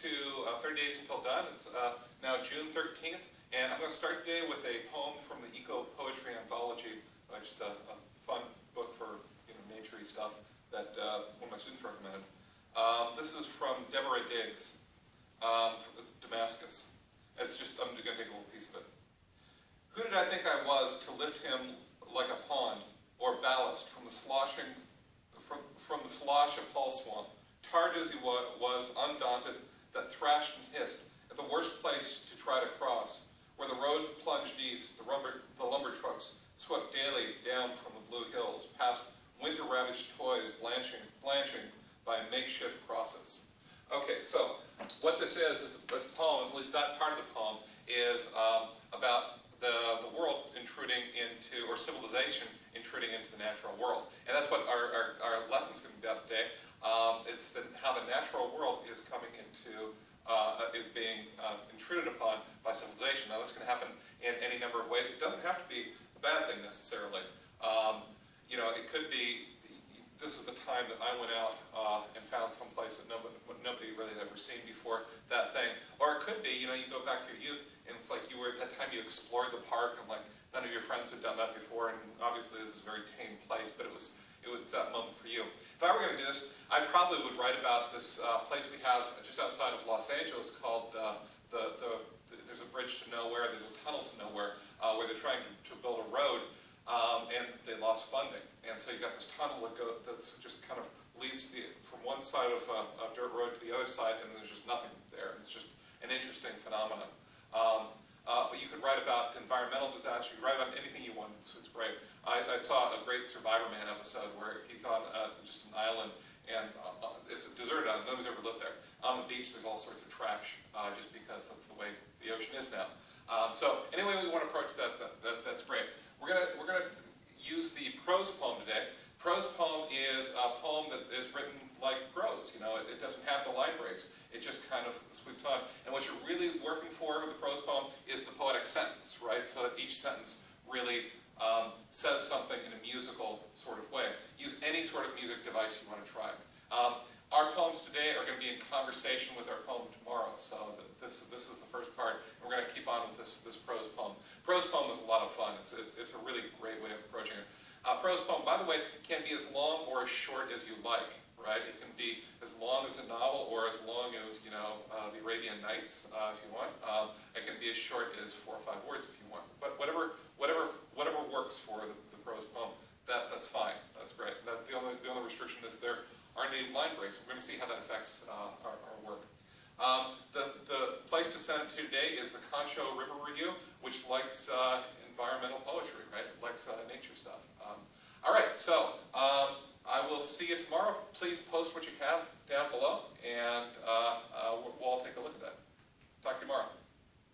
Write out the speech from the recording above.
to 30 Days Until Dawn. It's now June 13th, and I'm going to start today with a poem from the Eco Poetry Anthology, which is a fun book for nature-y stuff that one of my students recommended. This is from Deborah Diggs, from Damascus. It's just, I'm going to take a little piece of it. Who did I think I was to lift him like a pond, or ballast from the sloshing, from the slosh of Hall Swamp, tarred as he was, undaunted, that thrashed and hissed at the worst place to try to cross, where the road plunged east, the lumber trucks swept daily down from the blue hills, past winter-ravaged toys blanching by makeshift crosses. Okay, so what this is it's a poem, at least that part of the poem, is about the world intruding into, or civilization intruding into the natural world. And that's what our lesson's going to be about today. It's how the natural world is coming into, is being intruded upon by civilization. Now that's going to happen in any number of ways. It doesn't have to be a bad thing necessarily. It could be, this is the time that I went out and found some place that nobody really had ever seen before, that thing. Or it could be, you go back to your youth, and it's like you were, at that time you explored the park, and like none of your friends had done that before, and obviously this is a very tame place, but it was that moment for you. If I were going to do this, I probably would write about this place we have just outside of Los Angeles called, there's a bridge to nowhere, there's a tunnel to nowhere, where they're trying to build a road, and they lost funding. And so you've got this tunnel that's just kind of leads from one side of a dirt road to the other side, and there's just nothing there. It's just an interesting phenomenon. But you could write about environmental disaster, you could write about anything you want, it's great. I saw a great Survivor Man episode where he's on just an island, and it's a deserted island, nobody's ever lived there. On the beach there's all sorts of trash, just because that's the way the ocean is now. So anyway we want to approach that's great. We're gonna use the prose poem today. Prose poem is a poem that is written like prose. It doesn't have the line breaks. It just kind of sweeps on. And what you're really working for with the prose poem is the poetic sentence, right? So that each sentence really says something in a musical sort of way. Use any sort of music device you want to try. Our poems today are going to be in conversation with our poem tomorrow. So this is the first part. And we're going to keep on with this prose poem. Prose poem is a lot of fun. It's a really great way of approaching it. Prose poem, by the way, can be as long or as short as you like, right? It can be as long as a novel or as long as, the Arabian Nights, if you want. It can be as short as 4 or 5 words if you want. But whatever works for the prose poem, that's fine. That's great. The only restriction is there aren't any line breaks. We're going to see how that affects our work. The place to send it to today is the Concho River Review, which likes environmental poetry, right? It likes nature stuff. All right, so I will see you tomorrow. Please post what you have down below, and